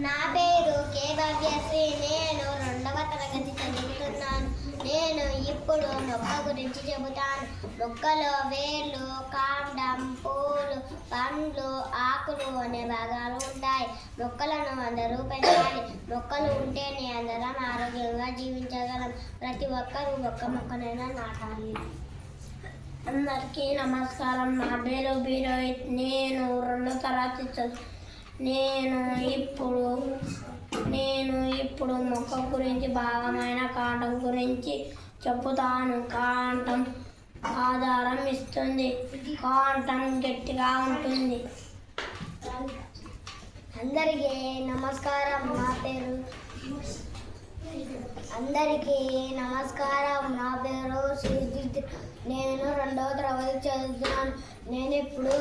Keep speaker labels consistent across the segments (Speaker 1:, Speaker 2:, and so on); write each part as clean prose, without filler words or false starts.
Speaker 1: నా పేరు కే భవ్యశ్రీ. నేను 2వ తరగతి చదువుతున్నాను. నేను ఇప్పుడు మొక్క గురించి చెబుతాను. మొక్కలో వేర్లు, కాండం, పూలు, పండ్లు, ఆకులు అనే భాగాలు ఉంటాయి. మొక్కలను అందరూ పెంచాలి. మొక్కలు ఉంటేనే అందరం ఆరోగ్యంగా జీవించగలం. ప్రతి ఒక్కరూ ఒక్క మొక్కనైనా నాటాలి.
Speaker 2: అందరికీ నమస్కారం. నా పేరు బీరోహిత్. నేను 2వ తరగతి నేను ఇప్పుడు మొక్క గురించి భాగమైన కాండం గురించి చెబుతాను. కాండం ఆధారం ఇస్తుంది. కాండం గట్టిగా ఉంటుంది.
Speaker 1: అందరికీ నమస్కారం. నా పేరు శ్రీజిత్. నేను 2వ తరగతి చదువుతున్నాను. నేను ఇప్పుడు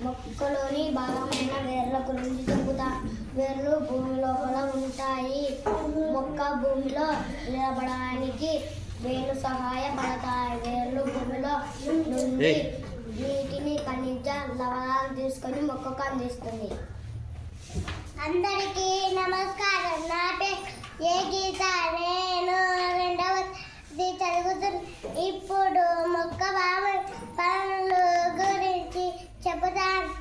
Speaker 1: మొక్కలోని భాగమైన వేర్ల గురించి చెబుతాను. వేర్లు భూమి లోపల ఉంటాయి. మొక్క భూమిలో నిలబడడానికి వేర్లు సహాయపడతాయి. వేర్లు భూమిలో నుండి నీటిని, ఖనిజ లవణాలు తీసుకొని మొక్కకు అందిస్తుంది. అందరికీ నమస్కారం. నా పేరు ఏ గీత. నేను 2వ తరగతి చదువుతున్నాను. ఇప్పుడు మొక్క పండ్లు గురించి చెబుతాను.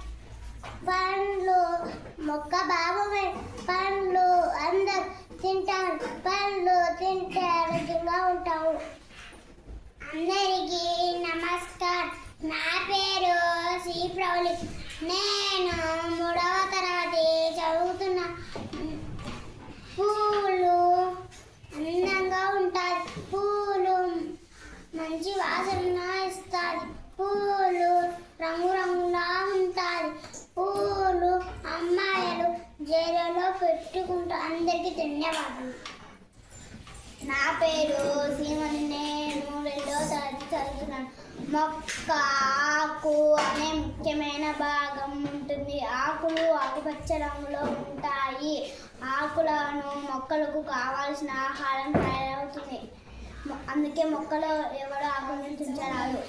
Speaker 1: మొక్క భాగమే పండ్లు అందరూ తింటారు. పండ్లు తింటే ఆరోగ్యంగా ఉంటాము. అందరికీ నమస్కారం. నా పేరు శ్రీ ప్రౌలి. నేను 3వ తరగతి చదువుతున్నా. పూలు అందంగా ఉంటాయి. పూలు మంచి వాసన ఇస్తాయి. పూలు రంగురంగులా ఉంటాయి. పూలు అమ్మాయిలు జైలులో పెట్టుకుంటారు. అందరికీ ధన్యవాదాలు. నా పేరు సీమని. నేను 2వ తరగతి చదువుతున్నాను. మొక్క ఆకు అనే ముఖ్యమైన భాగం ఉంటుంది. ఆకులు ఆకుపచ్చ రంగులో ఉంటాయి. ఆకులను మొక్కలకు కావాల్సిన ఆహారం తయారవుతుంది. అందుకే మొక్కలు ఎవరు ఆకులను తింటారు.